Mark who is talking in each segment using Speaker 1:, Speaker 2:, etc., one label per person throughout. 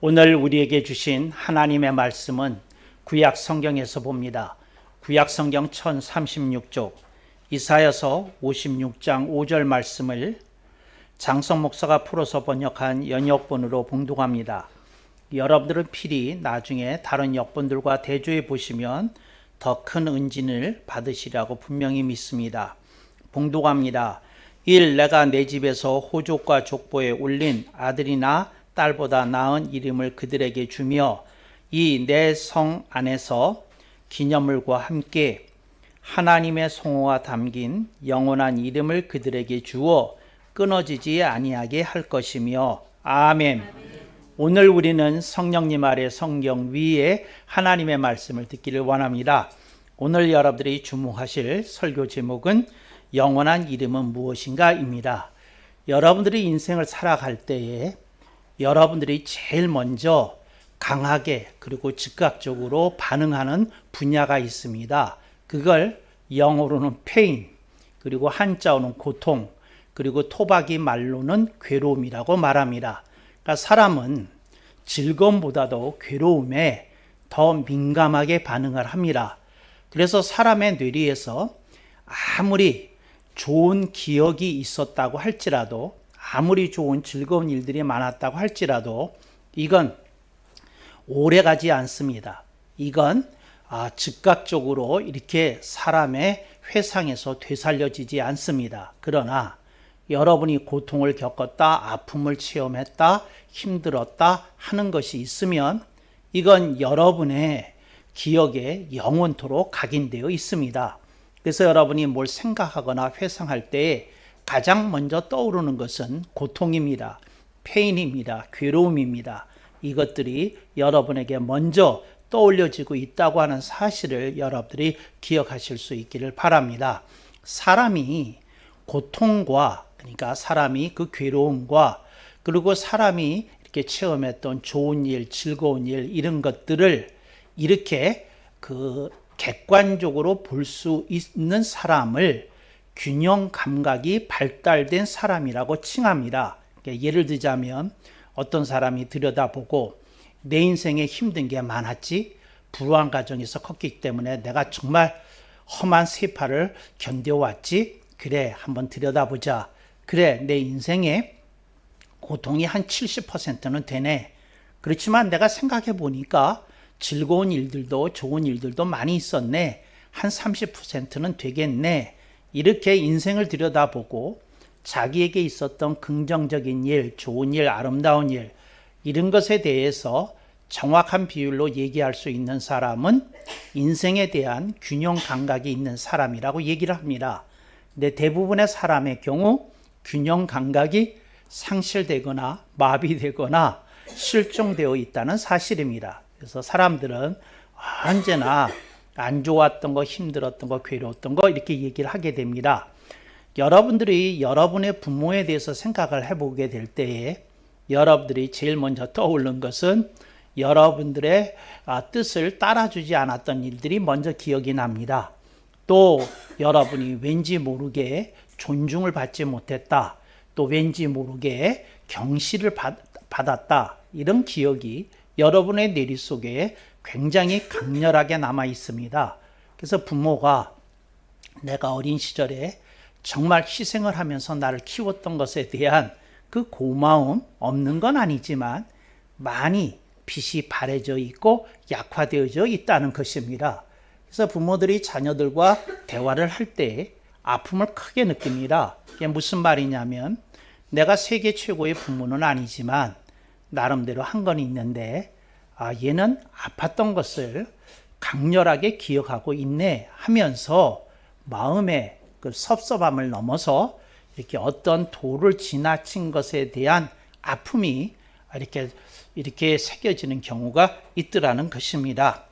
Speaker 1: 오늘 우리에게 주신 하나님의 말씀은 구약 성경에서 봅니다. 구약 성경 1036쪽 이사야서 56장 5절 말씀을 장성 목사가 풀어서 번역한 연역본으로 봉독합니다. 여러분들은 필히 나중에 다른 역본들과 대조해 보시면 더 큰 은진을 받으시라고 분명히 믿습니다. 봉독합니다. 1. 내가 내 집에서 호족과 족보에 올린 아들이나 딸보다 나은 이름을 그들에게 주며 2. 내 성 안에서 기념물과 함께 하나님의 성호가 담긴 영원한 이름을 그들에게 주어 끊어지지 아니하게 할 것이며 아멘. 오늘 우리는 성령님 아래 성경 위에 하나님의 말씀을 듣기를 원합니다. 오늘 여러분들이 주목하실 설교 제목은 영원한 이름은 무엇인가입니다. 여러분들이 인생을 살아갈 때에 여러분들이 제일 먼저 강하게 그리고 즉각적으로 반응하는 분야가 있습니다. 그걸 영어로는 pain, 그리고 한자어는 고통, 그리고 토박이 말로는 괴로움이라고 말합니다. 그러니까 사람은 즐거움보다도 괴로움에 더 민감하게 반응을 합니다. 그래서 사람의 뇌리에서 아무리 좋은 기억이 있었다고 할지라도, 아무리 좋은 즐거운 일들이 많았다고 할지라도 이건 오래가지 않습니다. 이건 즉각적으로 이렇게 사람의 회상에서 되살려지지 않습니다. 그러나 여러분이 고통을 겪었다, 아픔을 체험했다, 힘들었다 하는 것이 있으면 이건 여러분의 기억에 영원토록 각인되어 있습니다. 그래서 여러분이 뭘 생각하거나 회상할 때 가장 먼저 떠오르는 것은 고통입니다. 페인입니다. 괴로움입니다. 이것들이 여러분에게 먼저 떠올려지고 있다고 하는 사실을 여러분들이 기억하실 수 있기를 바랍니다. 사람이 고통과, 그러니까 사람이 그 괴로움과, 그리고 사람이 이렇게 체험했던 좋은 일, 즐거운 일, 이런 것들을 이렇게 객관적으로 볼 수 있는 사람을 균형 감각이 발달된 사람이라고 칭합니다. 예를 들자면 어떤 사람이 들여다보고 내 인생에 힘든 게 많았지, 불우한 가정에서 컸기 때문에 내가 정말 험한 세파를 견뎌왔지, 그래 한번 들여다보자. 그래 내 인생에 고통이 한 70%는 되네. 그렇지만 내가 생각해 보니까 즐거운 일들도 좋은 일들도 많이 있었네. 한 30%는 되겠네. 이렇게 인생을 들여다보고 자기에게 있었던 긍정적인 일, 좋은 일, 아름다운 일, 이런 것에 대해서 정확한 비율로 얘기할 수 있는 사람은 인생에 대한 균형 감각이 있는 사람이라고 얘기를 합니다. 근데 대부분의 사람의 경우 균형 감각이 상실되거나 마비되거나 실종되어 있다는 사실입니다. 그래서 사람들은 언제나 안 좋았던 거, 힘들었던 거, 괴로웠던 거 이렇게 얘기를 하게 됩니다. 여러분들이 여러분의 부모에 대해서 생각을 해보게 될 때에 여러분들이 제일 먼저 떠오르는 것은 여러분들의 뜻을 따라주지 않았던 일들이 먼저 기억이 납니다. 또 여러분이 왠지 모르게 존중을 받지 못했다, 또 왠지 모르게 경시를 받았다, 이런 기억이 여러분의 뇌리 속에 굉장히 강렬하게 남아 있습니다. 그래서 부모가 내가 어린 시절에 정말 희생을 하면서 나를 키웠던 것에 대한 그 고마움 없는 건 아니지만 많이 빛이 바래져 있고 약화되어져 있다는 것입니다. 그래서 부모들이 자녀들과 대화를 할 때 아픔을 크게 느낍니다. 이게 무슨 말이냐면 내가 세계 최고의 부모는 아니지만 나름대로 한 건 있는데 얘는 아팠던 것을 강렬하게 기억하고 있네 하면서 마음의 그 섭섭함을 넘어서 이렇게 어떤 도를 지나친 것에 대한 아픔이 이렇게 새겨지는 경우가 있더라는 것입니다.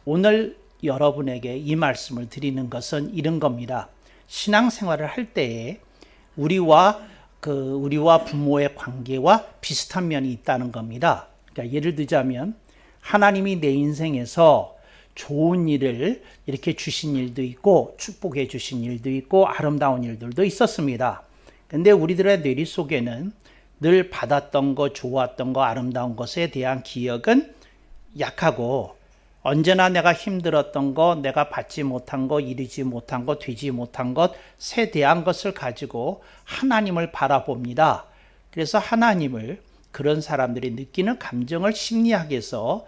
Speaker 1: 오늘 여러분에게 이 말씀을 드리는 것은 이런 겁니다. 신앙생활을 할 때에 우리와 부모의 관계와 비슷한 면이 있다는 겁니다. 그러니까 예를 들자면 하나님이 내 인생에서 좋은 일을 이렇게 주신 일도 있고 축복해 주신 일도 있고 아름다운 일들도 있었습니다. 근데 우리들의 뇌리 속에는 늘 받았던 거, 좋았던 거, 아름다운 것에 대한 기억은 약하고, 언제나 내가 힘들었던 거, 내가 받지 못한 거, 이루지 못한 거, 되지 못한 것에 대한 것을 가지고 하나님을 바라봅니다. 그래서 하나님을 그런 사람들이 느끼는 감정을 심리학에서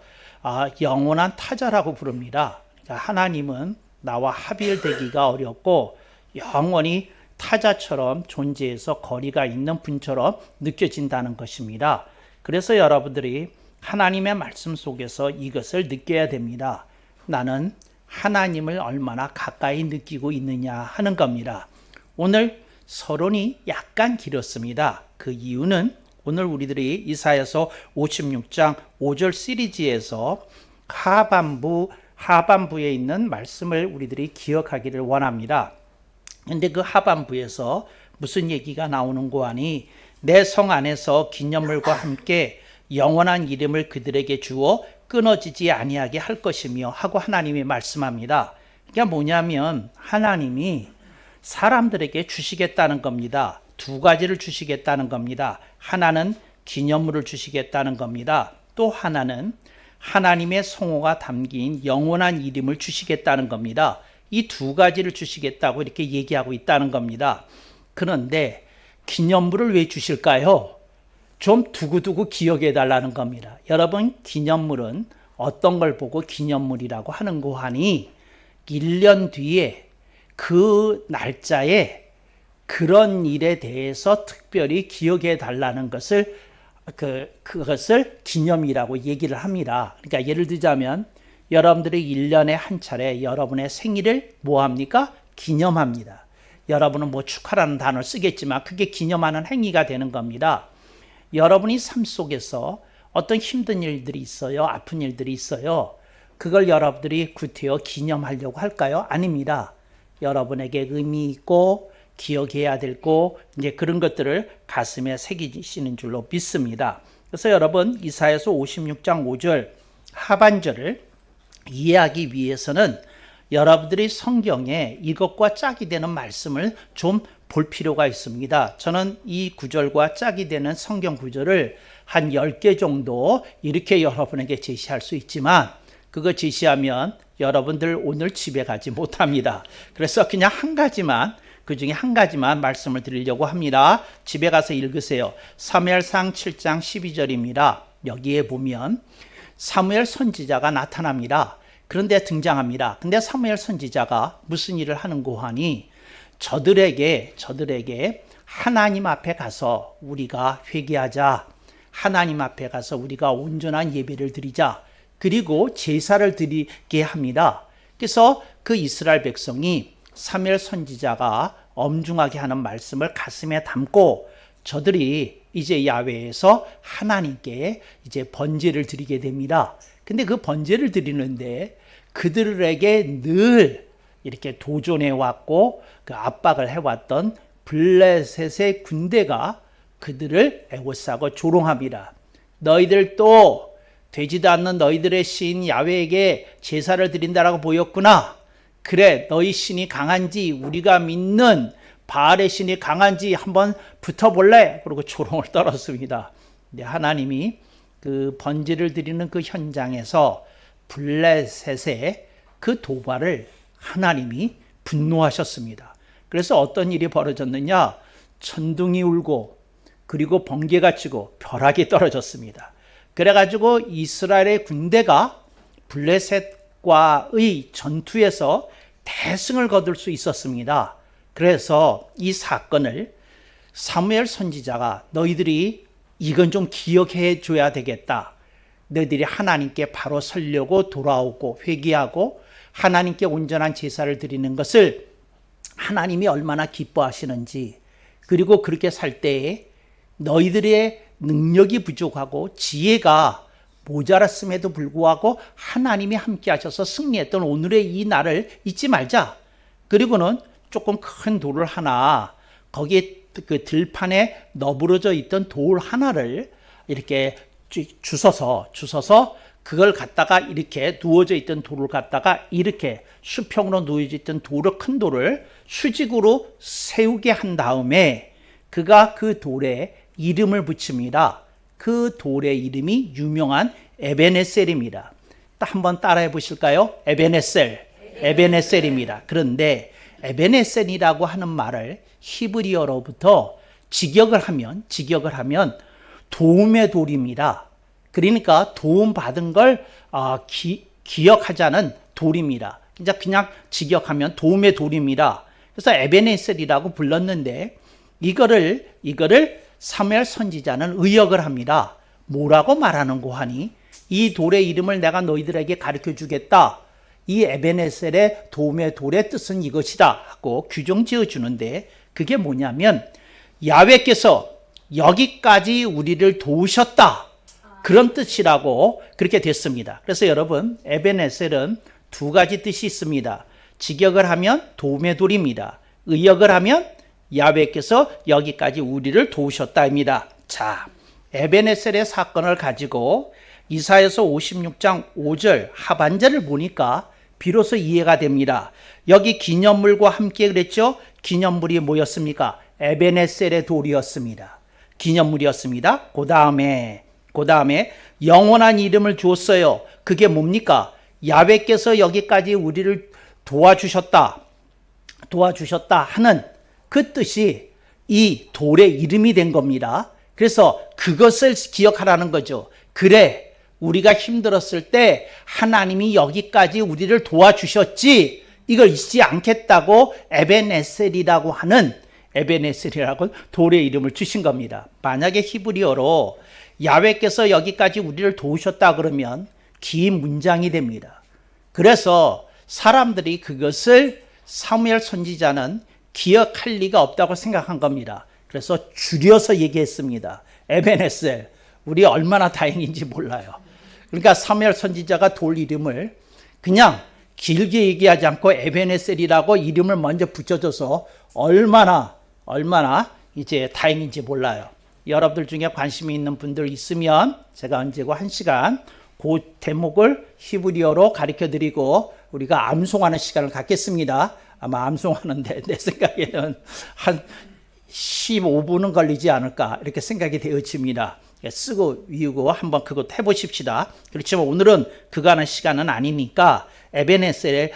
Speaker 1: 영원한 타자라고 부릅니다. 그러니까 하나님은 나와 합일되기가 어렵고 영원히 타자처럼 존재해서 거리가 있는 분처럼 느껴진다는 것입니다. 그래서 여러분들이 하나님의 말씀 속에서 이것을 느껴야 됩니다. 나는 하나님을 얼마나 가까이 느끼고 있느냐 하는 겁니다. 오늘 서론이 약간 길었습니다. 그 이유는 오늘 우리들이 이사야서 56장 5절 시리즈에서 하반부에 있는 말씀을 우리들이 기억하기를 원합니다. 근데 그 하반부에서 무슨 얘기가 나오는고 하니 내 성 안에서 기념물과 함께 영원한 이름을 그들에게 주어 끊어지지 아니하게 할 것이며 하고 하나님이 말씀합니다. 그게 뭐냐면 하나님이 사람들에게 주시겠다는 겁니다. 두 가지를 주시겠다는 겁니다. 하나는 기념물을 주시겠다는 겁니다. 또 하나는 하나님의 성호가 담긴 영원한 이름을 주시겠다는 겁니다. 이 두 가지를 주시겠다고 이렇게 얘기하고 있다는 겁니다. 그런데 기념물을 왜 주실까요? 좀 두고두고 기억해 달라는 겁니다. 여러분, 기념물은 어떤 걸 보고 기념물이라고 하는고 하니 1년 뒤에 그 날짜에 그런 일에 대해서 특별히 기억해 달라는 것을 그것을 기념이라고 얘기를 합니다. 그러니까 예를 들자면 여러분들이 1년에 한 차례 여러분의 생일을 뭐 합니까? 기념합니다. 여러분은 뭐 축하라는 단어를 쓰겠지만 그게 기념하는 행위가 되는 겁니다. 여러분이 삶 속에서 어떤 힘든 일들이 있어요. 아픈 일들이 있어요. 그걸 여러분들이 구태여 기념하려고 할까요? 아닙니다. 여러분에게 의미 있고 기억해야 될 거 이제 그런 것들을 가슴에 새기시는 줄로 믿습니다. 그래서 여러분 이사야서 56장 5절 하반절을 이해하기 위해서는 여러분들이 성경에 이것과 짝이 되는 말씀을 좀 볼 필요가 있습니다. 저는 이 구절과 짝이 되는 성경 구절을 한 10개 정도 이렇게 여러분에게 제시할 수 있지만 그거 제시하면 여러분들 오늘 집에 가지 못합니다. 그래서 그냥 그 중에 한 가지만 말씀을 드리려고 합니다. 집에 가서 읽으세요. 사무엘상 7장 12절입니다. 여기에 보면 사무엘 선지자가 나타납니다. 그런데 등장합니다. 근데 사무엘 선지자가 무슨 일을 하는고 하니 저들에게 하나님 앞에 가서 우리가 회개하자. 하나님 앞에 가서 우리가 온전한 예배를 드리자. 그리고 제사를 드리게 합니다. 그래서 그 이스라엘 백성이 사무엘 선지자가 엄중하게 하는 말씀을 가슴에 담고 저들이 이제 야훼에서 하나님께 이제 번제를 드리게 됩니다. 근데 그 번제를 드리는데 그들에게 늘 이렇게 도전해 왔고 그 압박을 해왔던 블레셋의 군대가 그들을 애워싸고 조롱합니다. 너희들도 되지도 않는 너희들의 신 야훼에게 제사를 드린다라고 보였구나. 그래, 너희 신이 강한지 우리가 믿는 바알의 신이 강한지 한번 붙어볼래? 그리고 조롱을 떨었습니다. 근데 하나님이 그 번제를 드리는 그 현장에서 블레셋의 그 도발을 하나님이 분노하셨습니다. 그래서 어떤 일이 벌어졌느냐? 천둥이 울고 그리고 번개가 치고 벼락이 떨어졌습니다. 그래가지고 이스라엘의 군대가 블레셋과의 전투에서 대승을 거둘 수 있었습니다. 그래서 이 사건을 사무엘 선지자가 너희들이 이건 좀 기억해 줘야 되겠다. 너희들이 하나님께 바로 서려고 돌아오고 회개하고 하나님께 온전한 제사를 드리는 것을 하나님이 얼마나 기뻐하시는지, 그리고 그렇게 살 때에 너희들의 능력이 부족하고 지혜가 모자랐음에도 불구하고 하나님이 함께 하셔서 승리했던 오늘의 이 날을 잊지 말자. 그리고는 조금 큰 돌을 하나, 거기에 그 들판에 너부러져 있던 돌 하나를 이렇게 주워서 그걸 갖다가 이렇게 누워져 있던 돌을 갖다가 이렇게 수평으로 누워져 있던 큰 돌을 수직으로 세우게 한 다음에 그가 그 돌에 이름을 붙입니다. 그 돌의 이름이 유명한 에베네셀입니다. 한번 따라해 보실까요? 에베네셀입니다. 그런데 에베네셀이라고 하는 말을 히브리어로부터 직역을 하면 도움의 돌입니다. 그러니까 도움 받은 걸 기억하자는 돌입니다. 그냥 직역하면 도움의 돌입니다. 그래서 에베네셀이라고 불렀는데 이거를 사무엘 선지자는 의역을 합니다. 뭐라고 말하는고 하니 이 돌의 이름을 내가 너희들에게 가르쳐 주겠다. 이 에베네셀의 도움의 돌의 뜻은 이것이다 하고 규정 지어 주는데 그게 뭐냐면 야훼께서 여기까지 우리를 도우셨다. 그런 뜻이라고 그렇게 됐습니다. 그래서 여러분 에베네셀은 두 가지 뜻이 있습니다. 직역을 하면 도움의 돌입니다. 의역을 하면 야훼께서 여기까지 우리를 도우셨다입니다. 자, 에베네셀의 사건을 가지고 이사야서 56장 5절 하반절을 보니까 비로소 이해가 됩니다. 여기 기념물과 함께 그랬죠? 기념물이 뭐였습니까? 에베네셀의 돌이었습니다. 기념물이었습니다. 그 다음에 영원한 이름을 주었어요. 그게 뭡니까? 야훼께서 여기까지 우리를 도와주셨다 하는 그 뜻이 이 돌의 이름이 된 겁니다. 그래서 그것을 기억하라는 거죠. 그래, 우리가 힘들었을 때 하나님이 여기까지 우리를 도와주셨지, 이걸 잊지 않겠다고 에베네셀이라고 돌의 이름을 주신 겁니다. 만약에 히브리어로 야훼께서 여기까지 우리를 도우셨다 그러면 긴 문장이 됩니다. 그래서 사람들이 그것을 사무엘 선지자는 기억할 리가 없다고 생각한 겁니다. 그래서 줄여서 얘기했습니다. 에베네셀, 우리 얼마나 다행인지 몰라요. 그러니까 사무엘 선지자가 돌 이름을 그냥 길게 얘기하지 않고 에베네셀이라고 이름을 먼저 붙여줘서 얼마나 이제 다행인지 몰라요. 여러분들 중에 관심이 있는 분들 있으면 제가 언제고 한 시간 그 대목을 히브리어로 가르쳐 드리고 우리가 암송하는 시간을 갖겠습니다. 아마 암송하는데 내 생각에는 한 15분은 걸리지 않을까 이렇게 생각이 되어집니다. 쓰고 위우고 한번 그것 해보십시다. 그렇지만 오늘은 그거 하는 시간은 아니니까 에베네셀이라고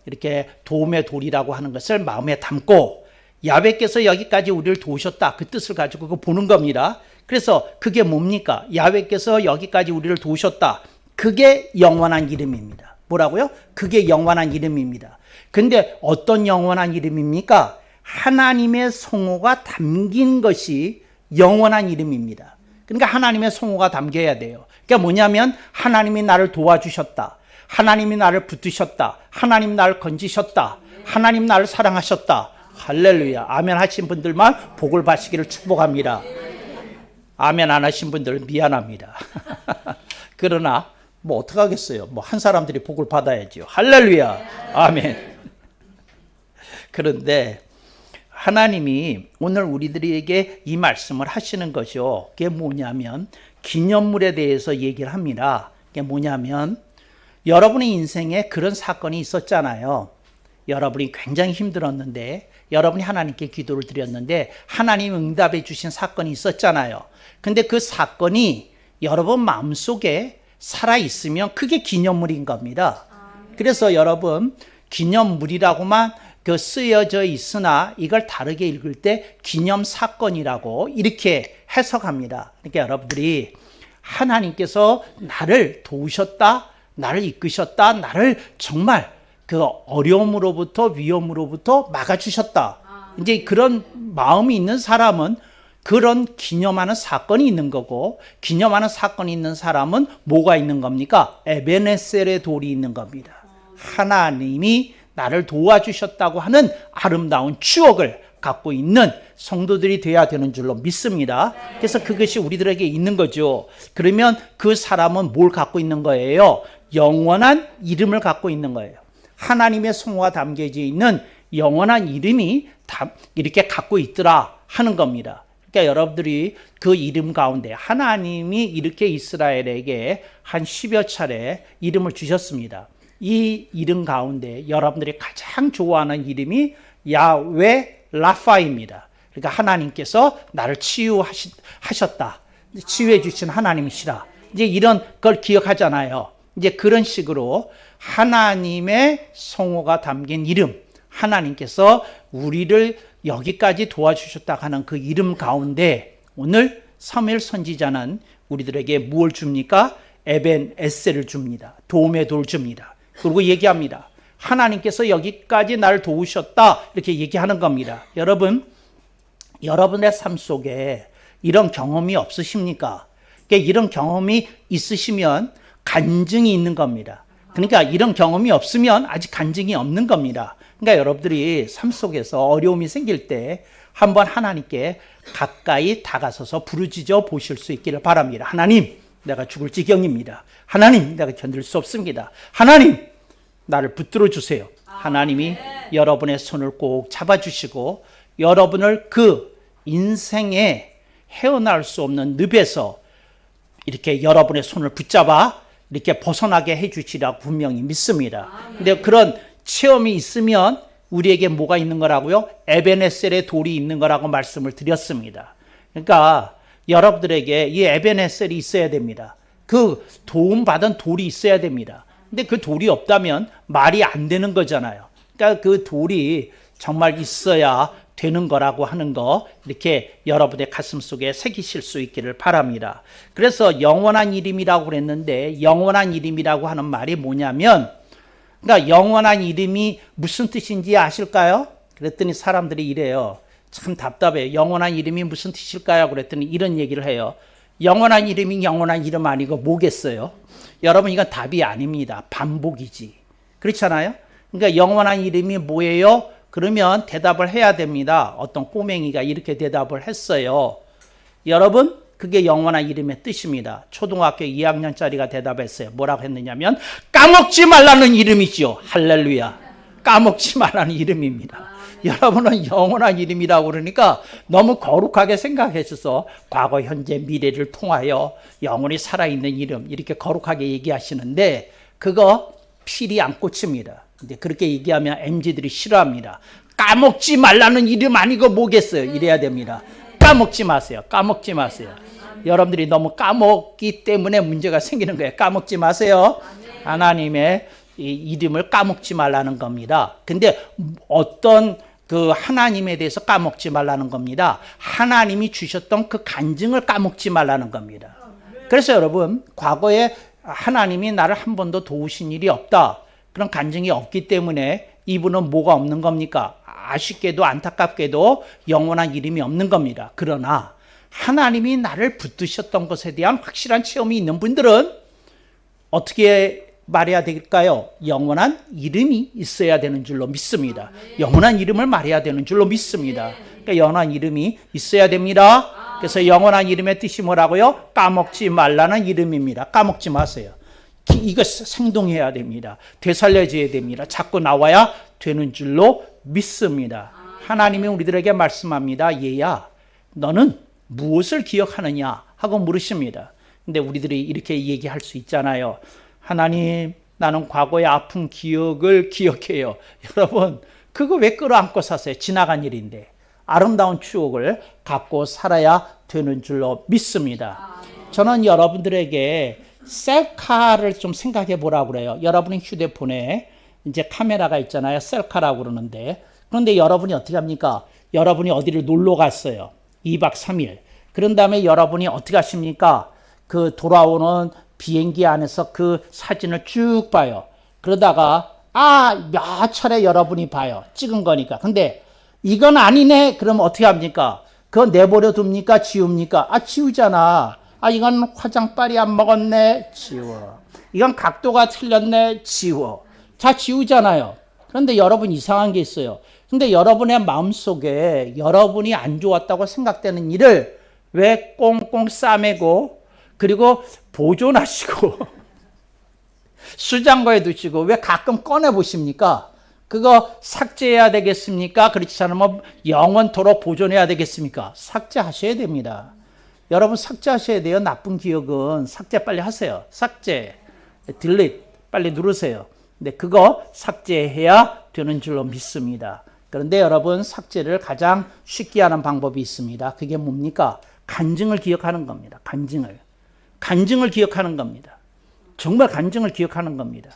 Speaker 1: 이렇게 도움의 돌이라고 하는 것을 마음에 담고 야훼께서 여기까지 우리를 도우셨다 그 뜻을 가지고 그거 보는 겁니다. 그래서 그게 뭡니까? 야훼께서 여기까지 우리를 도우셨다. 그게 영원한 이름입니다. 뭐라고요? 그게 영원한 이름입니다. 근데 어떤 영원한 이름입니까? 하나님의 성호가 담긴 것이 영원한 이름입니다. 그러니까 하나님의 성호가 담겨야 돼요. 그러니까 뭐냐면 하나님이 나를 도와주셨다. 하나님이 나를 붙드셨다. 하나님 나를 건지셨다. 하나님 나를 사랑하셨다. 할렐루야. 아멘 하신 분들만 복을 받으시기를 축복합니다. 아멘 안 하신 분들 미안합니다. 그러나 뭐 어떡하겠어요. 뭐 한 사람들이 복을 받아야죠. 할렐루야. 아멘. 그런데 하나님이 오늘 우리들에게 이 말씀을 하시는 거죠. 그게 뭐냐면 기념물에 대해서 얘기를 합니다. 그게 뭐냐면 여러분의 인생에 그런 사건이 있었잖아요. 여러분이 굉장히 힘들었는데 여러분이 하나님께 기도를 드렸는데 하나님 응답해 주신 사건이 있었잖아요. 근데 그 사건이 여러분 마음속에 살아있으면 그게 기념물인 겁니다. 그래서 여러분 기념물이라고만 쓰여져 있으나 이걸 다르게 읽을 때 기념사건이라고 이렇게 해석합니다. 그러니까 여러분들이 하나님께서 나를 도우셨다, 나를 이끄셨다, 나를 정말 그 어려움으로부터 위험으로부터 막아주셨다. 이제 그런 마음이 있는 사람은 그런 기념하는 사건이 있는 거고 기념하는 사건이 있는 사람은 뭐가 있는 겁니까? 에베네셀의 돌이 있는 겁니다. 하나님이 나를 도와주셨다고 하는 아름다운 추억을 갖고 있는 성도들이 돼야 되는 줄로 믿습니다. 그래서 그것이 우리들에게 있는 거죠. 그러면 그 사람은 뭘 갖고 있는 거예요? 영원한 이름을 갖고 있는 거예요. 하나님의 성호가 담겨져 있는 영원한 이름이 이렇게 갖고 있더라 하는 겁니다. 그러니까 여러분들이 그 이름 가운데 하나님이 이렇게 이스라엘에게 한 10여 차례 이름을 주셨습니다. 이 이름 가운데 여러분들이 가장 좋아하는 이름이 야훼 라파입니다. 그러니까 하나님께서 나를 치유하셨다. 치유해 주신 하나님이시라. 이제 이런 걸 기억하잖아요. 이제 그런 식으로 하나님의 성호가 담긴 이름, 하나님께서 우리를 여기까지 도와주셨다 하는 그 이름 가운데 오늘 사무엘 선지자는 우리들에게 무엇을 줍니까? 에벤에셀을 줍니다. 도움의 돌을 줍니다. 그리고 얘기합니다. 하나님께서 여기까지 나를 도우셨다 이렇게 얘기하는 겁니다. 여러분, 여러분의 삶 속에 이런 경험이 없으십니까? 그러니까 이런 경험이 있으시면 간증이 있는 겁니다. 그러니까 이런 경험이 없으면 아직 간증이 없는 겁니다. 그러니까 여러분들이 삶 속에서 어려움이 생길 때 한번 하나님께 가까이 다가서서 부르짖어 보실 수 있기를 바랍니다. 하나님, 내가 죽을 지경입니다. 하나님, 내가 견딜 수 없습니다. 하나님, 나를 붙들어 주세요. 하나님이 여러분의 손을 꼭 잡아주시고 여러분을 그 인생에 헤어나올 수 없는 늪에서 이렇게 여러분의 손을 붙잡아 이렇게 벗어나게 해주시라고 분명히 믿습니다. 근데 그런 체험이 있으면 우리에게 뭐가 있는 거라고요? 에벤에셀의 돌이 있는 거라고 말씀을 드렸습니다. 그러니까 여러분들에게 이 에벤에셀이 있어야 됩니다. 그 도움받은 돌이 있어야 됩니다. 근데 그 돌이 없다면 말이 안 되는 거잖아요. 그러니까 그 돌이 정말 있어야 되는 거라고 하는 거 이렇게 여러분의 가슴 속에 새기실 수 있기를 바랍니다. 그래서 영원한 이름이라고 그랬는데 영원한 이름이라고 하는 말이 뭐냐면 그러니까 영원한 이름이 무슨 뜻인지 아실까요? 그랬더니 사람들이 이래요. 참 답답해요. 영원한 이름이 무슨 뜻일까요? 그랬더니 이런 얘기를 해요. 영원한 이름이 영원한 이름 아니고 뭐겠어요? 여러분 이건 답이 아닙니다. 반복이지. 그렇잖아요? 그러니까 영원한 이름이 뭐예요? 그러면 대답을 해야 됩니다. 어떤 꼬맹이가 이렇게 대답을 했어요. 여러분, 그게 영원한 이름의 뜻입니다. 초등학교 2학년짜리가 대답했어요. 뭐라고 했느냐면 까먹지 말라는 이름이죠. 할렐루야. 까먹지 말라는 이름입니다. 여러분은 영원한 이름이라고 그러니까 너무 거룩하게 생각하셔서 과거, 현재, 미래를 통하여 영원히 살아있는 이름 이렇게 거룩하게 얘기하시는데 그거 필이 안 꽂힙니다. 근데 그렇게 얘기하면 MZ들이 싫어합니다. 까먹지 말라는 이름 아니고 뭐겠어요? 이래야 됩니다. 까먹지 마세요. 까먹지 마세요. 여러분들이 너무 까먹기 때문에 문제가 생기는 거예요. 까먹지 마세요. 하나님의 이 이름을 까먹지 말라는 겁니다. 근데 어떤 그 하나님에 대해서 까먹지 말라는 겁니다. 하나님이 주셨던 그 간증을 까먹지 말라는 겁니다. 그래서 여러분, 과거에 하나님이 나를 한 번도 도우신 일이 없다. 그런 간증이 없기 때문에 이분은 뭐가 없는 겁니까? 아쉽게도 안타깝게도 영원한 이름이 없는 겁니다. 그러나 하나님이 나를 붙드셨던 것에 대한 확실한 체험이 있는 분들은 어떻게 말해야 될까요? 영원한 이름이 있어야 되는 줄로 믿습니다. 영원한 이름을 말해야 되는 줄로 믿습니다. 그러니까 영원한 이름이 있어야 됩니다. 그래서 영원한 이름의 뜻이 뭐라고요? 까먹지 말라는 이름입니다. 까먹지 마세요. 이거 생동해야 됩니다. 되살려져야 됩니다. 자꾸 나와야 되는 줄로 믿습니다. 하나님이 우리들에게 말씀합니다. 얘야, 너는 무엇을 기억하느냐 하고 물으십니다. 근데 우리들이 이렇게 얘기할 수 있잖아요. 하나님, 나는 과거의 아픈 기억을 기억해요. 여러분, 그거 왜 끌어안고 사세요? 지나간 일인데. 아름다운 추억을 갖고 살아야 되는 줄로 믿습니다. 저는 여러분들에게 셀카를 좀 생각해 보라고 그래요. 여러분의 휴대폰에 이제 카메라가 있잖아요. 셀카라고 그러는데. 그런데 여러분이 어떻게 합니까? 여러분이 어디를 놀러 갔어요. 2박 3일. 그런 다음에 여러분이 어떻게 하십니까? 그 돌아오는 비행기 안에서 그 사진을 쭉 봐요. 그러다가 몇 차례 여러분이 봐요. 찍은 거니까. 근데 이건 아니네. 그럼 어떻게 합니까? 그거 내버려 둡니까? 지웁니까? 지우잖아. 이건 화장빨이 안 먹었네. 지워. 이건 각도가 틀렸네. 지워. 다 지우잖아요. 그런데 여러분 이상한 게 있어요. 근데 여러분의 마음속에 여러분이 안 좋았다고 생각되는 일을 왜 꽁꽁 싸매고 그리고 보존하시고 수장고에 두시고 왜 가끔 꺼내 보십니까? 그거 삭제해야 되겠습니까? 그렇지 않으면 영원토록 보존해야 되겠습니까? 삭제하셔야 됩니다. 여러분 삭제하셔야 돼요. 나쁜 기억은 삭제 빨리 하세요. 삭제, 딜리트 빨리 누르세요. 근데 그거 삭제해야 되는 줄로 믿습니다. 그런데 여러분, 삭제를 가장 쉽게 하는 방법이 있습니다. 그게 뭡니까? 간증을 기억하는 겁니다. 간증을 기억하는 겁니다. 정말 간증을 기억하는 겁니다.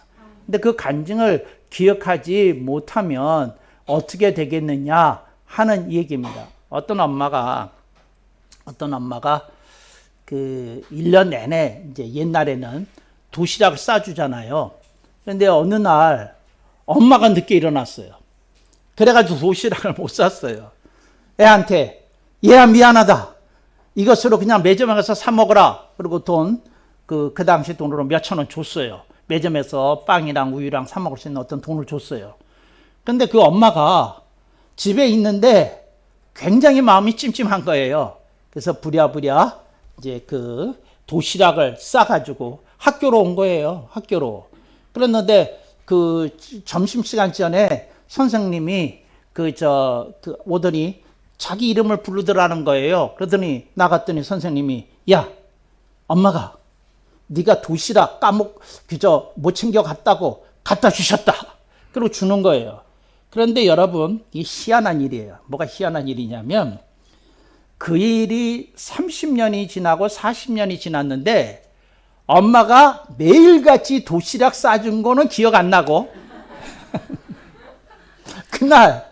Speaker 1: 근데 그 간증을 기억하지 못하면 어떻게 되겠느냐 하는 얘기입니다. 어떤 엄마가 그 1년 내내 이제 옛날에는 도시락을 싸주잖아요. 그런데 어느 날 엄마가 늦게 일어났어요. 그래가지고 도시락을 못 샀어요. 애한테, 얘야 미안하다. 이것으로 그냥 매점에 가서 사 먹어라. 그리고 그 당시 돈으로 몇천 원 줬어요. 매점에서 빵이랑 우유랑 사 먹을 수 있는 어떤 돈을 줬어요. 근데 그 엄마가 집에 있는데 굉장히 마음이 찜찜한 거예요. 그래서 부랴부랴 이제 그 도시락을 싸가지고 학교로 온 거예요. 학교로. 그랬는데 그 점심시간 전에 선생님이 오더니 자기 이름을 부르더라는 거예요. 그러더니 나갔더니 선생님이, 야, 엄마가 네가 도시락 못 챙겨 갔다고 갖다 주셨다. 그리고 주는 거예요. 그런데 여러분, 이 희한한 일이에요. 뭐가 희한한 일이냐면 그 일이 30년이 지나고 40년이 지났는데 엄마가 매일같이 도시락 싸준 거는 기억 안 나고 그날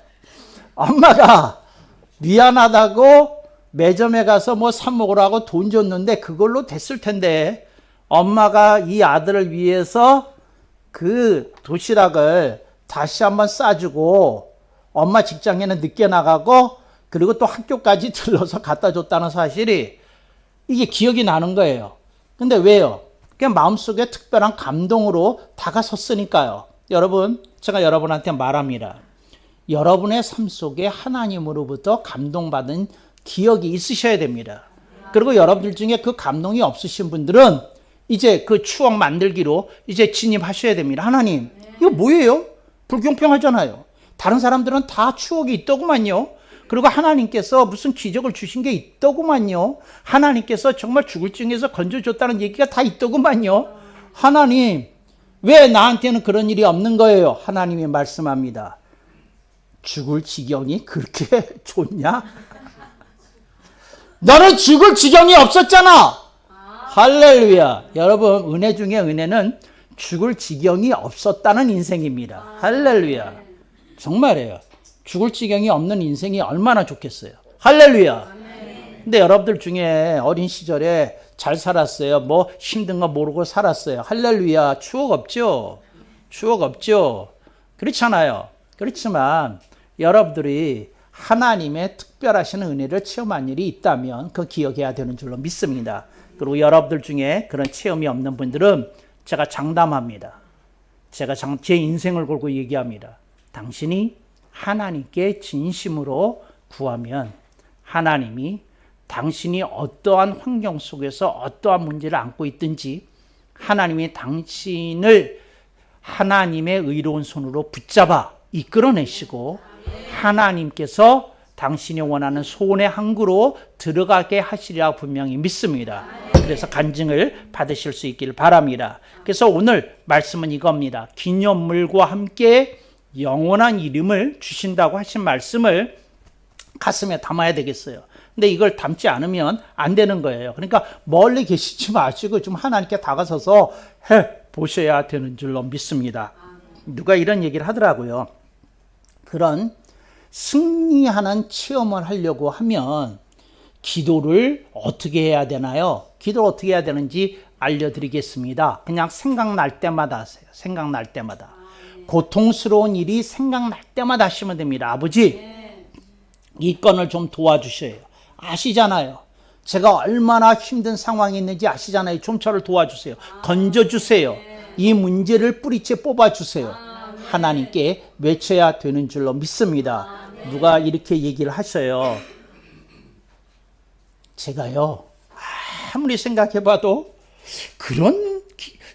Speaker 1: 엄마가 미안하다고 매점에 가서 뭐 사 먹으라고 돈 줬는데 그걸로 됐을 텐데 엄마가 이 아들을 위해서 그 도시락을 다시 한번 싸주고 엄마 직장에는 늦게 나가고 그리고 또 학교까지 들러서 갖다 줬다는 사실이 이게 기억이 나는 거예요. 근데 왜요? 그냥 마음속에 특별한 감동으로 다가섰으니까요. 여러분, 제가 여러분한테 말합니다. 여러분의 삶 속에 하나님으로부터 감동받은 기억이 있으셔야 됩니다. 그리고 여러분들 중에 그 감동이 없으신 분들은 이제 그 추억 만들기로 이제 진입하셔야 됩니다. 하나님, 이거 뭐예요? 불공평하잖아요. 다른 사람들은 다 추억이 있더구만요. 그리고 하나님께서 무슨 기적을 주신 게 있더구만요. 하나님께서 정말 죽을 중에서 건져줬다는 얘기가 다 있더구만요. 하나님, 왜 나한테는 그런 일이 없는 거예요? 하나님이 말씀합니다. 죽을 지경이 그렇게 좋냐? 너는 죽을 지경이 없었잖아. 할렐루야. 여러분, 은혜 중에 은혜는 죽을 지경이 없었다는 인생입니다. 할렐루야. 정말이에요. 죽을 지경이 없는 인생이 얼마나 좋겠어요. 할렐루야. 근데 여러분들 중에 어린 시절에 잘 살았어요. 뭐 힘든 거 모르고 살았어요. 할렐루야. 추억 없죠? 추억 없죠? 그렇잖아요. 그렇지만 여러분들이 하나님의 특별하신 은혜를 체험한 일이 있다면 그 기억해야 되는 줄로 믿습니다. 그리고 여러분들 중에 그런 체험이 없는 분들은 제가 장담합니다. 제가 제 인생을 걸고 얘기합니다. 당신이 하나님께 진심으로 구하면 하나님이 당신이 어떠한 환경 속에서 어떠한 문제를 안고 있든지 하나님이 당신을 하나님의 의로운 손으로 붙잡아 이끌어내시고 하나님께서 당신이 원하는 소원의 항구로 들어가게 하시리라 분명히 믿습니다. 그래서 간증을 받으실 수 있기를 바랍니다. 그래서 오늘 말씀은 이겁니다. 기념물과 함께 영원한 이름을 주신다고 하신 말씀을 가슴에 담아야 되겠어요. 근데 이걸 담지 않으면 안 되는 거예요. 그러니까 멀리 계시지 마시고 좀 하나님께 다가서서 해 보셔야 되는 줄로 믿습니다. 누가 이런 얘기를 하더라고요. 그런 승리하는 체험을 하려고 하면 기도를 어떻게 해야 되나요? 기도를 어떻게 해야 되는지 알려드리겠습니다. 그냥 생각날 때마다 하세요. 생각날 때마다. 고통스러운 일이 생각날 때마다 하시면 됩니다. 아버지, 이 건을 좀 도와주셔요. 아시잖아요. 제가 얼마나 힘든 상황이 있는지 아시잖아요. 좀 저를 도와주세요. 건져주세요. 이 문제를 뿌리째 뽑아주세요. 하나님께 외쳐야 되는 줄로 믿습니다. 누가 이렇게 얘기를 하셔요. 제가요, 아무리 생각해봐도 그런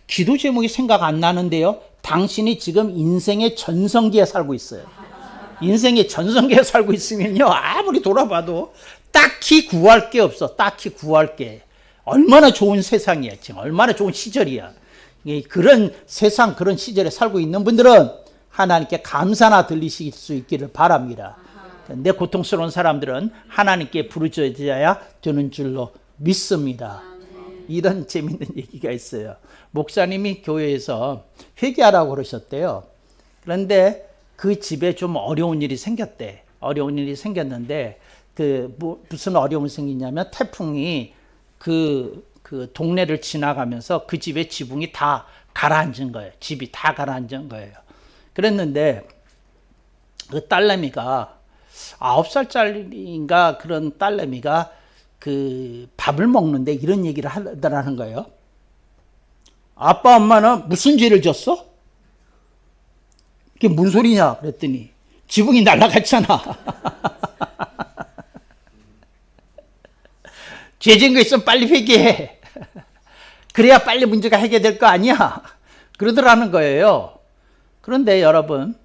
Speaker 1: 기도 제목이 생각 안 나는데요. 당신이 지금 인생의 전성기에 살고 있어요. 인생의 전성기에 살고 있으면요, 아무리 돌아봐도 딱히 구할 게 없어. 딱히 구할 게. 얼마나 좋은 세상이야. 지금 얼마나 좋은 시절이야. 그런 세상, 그런 시절에 살고 있는 분들은 하나님께 감사나 들리실 수 있기를 바랍니다. 내 고통스러운 사람들은 하나님께 부르짖어야 되는 줄로 믿습니다. 이런 재밌는 얘기가 있어요. 목사님이 교회에서 회개하라고 그러셨대요. 그런데 그 집에 좀 어려운 일이 생겼대. 어려운 일이 생겼는데 무슨 어려움이 생기냐면 태풍이 그 동네를 지나가면서 그 집의 지붕이 다 가라앉은 거예요. 집이 다 가라앉은 거예요. 그랬는데 그 딸내미가 9살짜리인가 그런 딸내미가 그 밥을 먹는데 이런 얘기를 하더라는 거예요. 아빠 엄마는 무슨 죄를 졌어? 그게 뭔 소리냐 그랬더니 지붕이 날아갔잖아. 죄 진 거 있으면 빨리 회개해. 그래야 빨리 문제가 해결될 거 아니야. 그러더라는 거예요. 그런데 여러분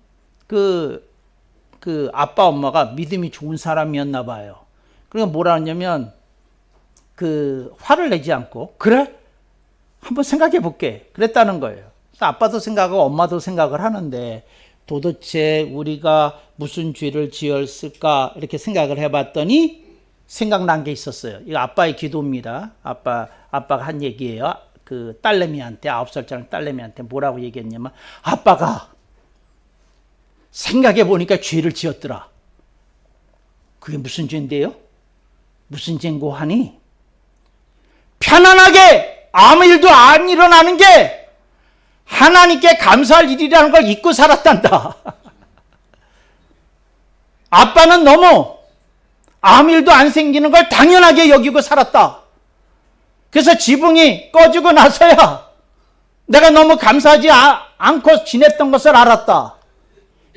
Speaker 1: 그 아빠 엄마가 믿음이 좋은 사람이었나 봐요. 그러니까 뭐라 하냐면 화를 내지 않고 그래? 한번 생각해 볼게. 그랬다는 거예요. 그래서 아빠도 생각하고 엄마도 생각을 하는데 도대체 우리가 무슨 죄를 지었을까 이렇게 생각을 해봤더니 생각난 게 있었어요. 이거 아빠의 기도입니다. 아빠가 한 얘기예요. 그 딸내미한테 9살짜리 딸내미한테 뭐라고 얘기했냐면 아빠가 생각해 보니까 죄를 지었더라. 그게 무슨 죄인데요? 무슨 죄인고 하니 편안하게 아무 일도 안 일어나는 게 하나님께 감사할 일이라는 걸 잊고 살았단다. 아빠는 너무 아무 일도 안 생기는 걸 당연하게 여기고 살았다. 그래서 지붕이 꺼지고 나서야 내가 너무 감사하지 않고 지냈던 것을 알았다.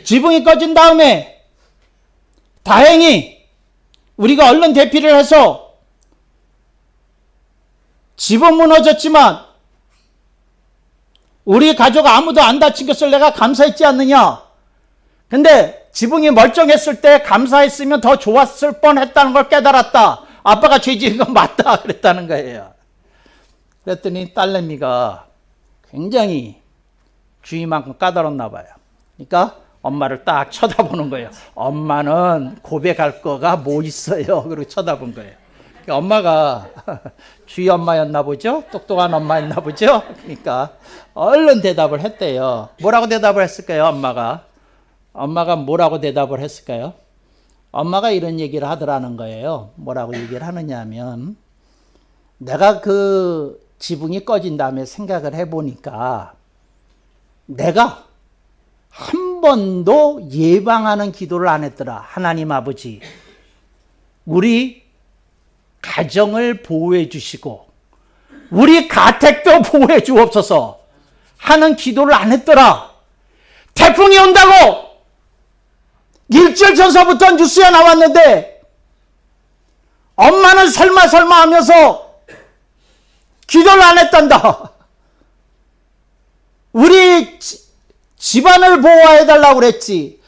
Speaker 1: 지붕이 꺼진 다음에 다행히 우리가 얼른 대피를 해서 집은 무너졌지만 우리 가족 아무도 안 다친 것을 내가 감사했지 않느냐. 근데 지붕이 멀쩡했을 때 감사했으면 더 좋았을 뻔했다는 걸 깨달았다. 아빠가 죄 지은 건 맞다 그랬다는 거예요. 그랬더니 딸내미가 굉장히 주의만큼 까다롭나 봐요. 그러니까 엄마를 딱 쳐다보는 거예요. 엄마는 고백할 거가 뭐 있어요? 그리고 쳐다본 거예요. 그러니까 엄마가 주의 엄마였나 보죠? 똑똑한 엄마였나 보죠? 그러니까 얼른 대답을 했대요. 뭐라고 대답을 했을까요? 엄마가 뭐라고 대답을 했을까요? 엄마가 이런 얘기를 하더라는 거예요. 뭐라고 얘기를 하느냐 하면 내가 그 지붕이 꺼진 다음에 생각을 해보니까 내가 한 번도 예방하는 기도를 안 했더라. 하나님 아버지, 우리 가정을 보호해 주시고 우리 가택도 보호해 주옵소서 하는 기도를 안 했더라. 태풍이 온다고 일주일 전서부터 뉴스에 나왔는데 엄마는 설마 하면서 기도를 안 했단다. 우리 집안을 보호해달라고 그랬지.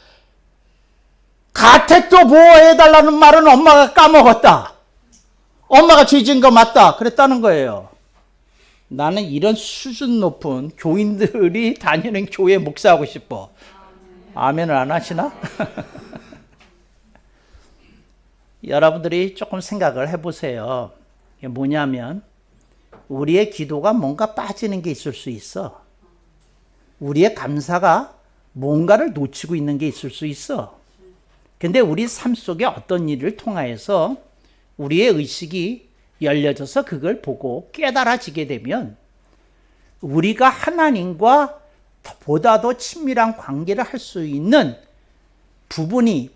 Speaker 1: 가택도 보호해달라는 말은 엄마가 까먹었다. 엄마가 죄 지은 거 맞다. 그랬다는 거예요. 나는 이런 수준 높은 교인들이 다니는 교회 목사하고 싶어. 아멘을 안 하시나? 여러분들이 조금 생각을 해보세요. 이게 뭐냐면 우리의 기도가 뭔가 빠지는 게 있을 수 있어. 우리의 감사가 뭔가를 놓치고 있는 게 있을 수 있어. 근데 우리 삶 속에 어떤 일을 통하여서 우리의 의식이 열려져서 그걸 보고 깨달아지게 되면 우리가 하나님과 보다 더 친밀한 관계를 할 수 있는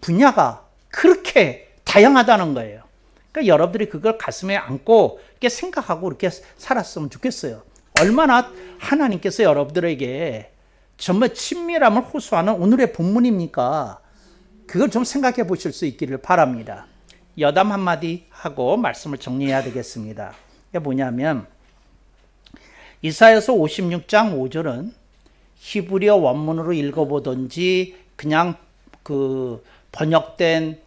Speaker 1: 분야가 그렇게 다양하다는 거예요. 그러니까 여러분들이 그걸 가슴에 안고 이렇게 생각하고 이렇게 살았으면 좋겠어요. 얼마나 하나님께서 여러분들에게 정말 친밀함을 호소하는 오늘의 본문입니까? 그걸 좀 생각해 보실 수 있기를 바랍니다. 여담 한마디 하고 말씀을 정리해야 되겠습니다. 이게 뭐냐면 이사야서 56장 5절은 히브리어 원문으로 읽어보든지 그냥 그 번역된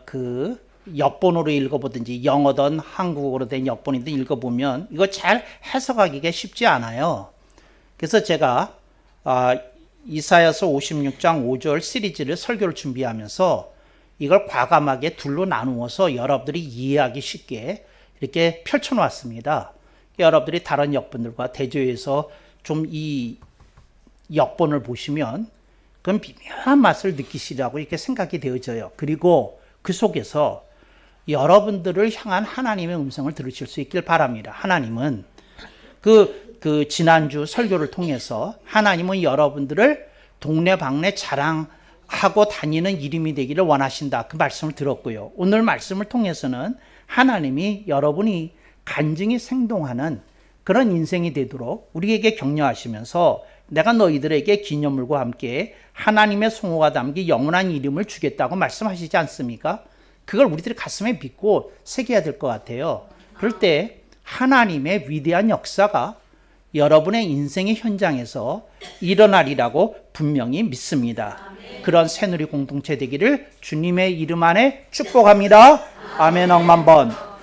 Speaker 1: 그 역본으로 읽어보든지 영어든 한국어로 된 역본이든 읽어보면 이거 잘 해석하기가 쉽지 않아요. 그래서 제가 이사야서 56장 5절 시리즈를 설교를 준비하면서 이걸 과감하게 둘로 나누어서 여러분들이 이해하기 쉽게 이렇게 펼쳐놓았습니다. 여러분들이 다른 역본들과 대조해서 좀 이 역본을 보시면 그건 미묘한 맛을 느끼시라고 이렇게 생각이 되어져요. 그리고 그 속에서 여러분들을 향한 하나님의 음성을 들으실 수 있길 바랍니다. 하나님은 그 지난주 설교를 통해서 하나님은 여러분들을 동네방네 자랑하고 다니는 이름이 되기를 원하신다. 그 말씀을 들었고요. 오늘 말씀을 통해서는 하나님이 여러분이 간증히 생동하는 그런 인생이 되도록 우리에게 격려하시면서 내가 너희들에게 기념물과 함께 하나님의 성호가 담긴 영원한 이름을 주겠다고 말씀하시지 않습니까? 그걸 우리들이 가슴에 믿고 새겨야 될 것 같아요. 그럴 때 하나님의 위대한 역사가 여러분의 인생의 현장에서 일어나리라고 분명히 믿습니다. 그런 새누리 공동체 되기를 주님의 이름 안에 축복합니다. 아멘. 억만 번.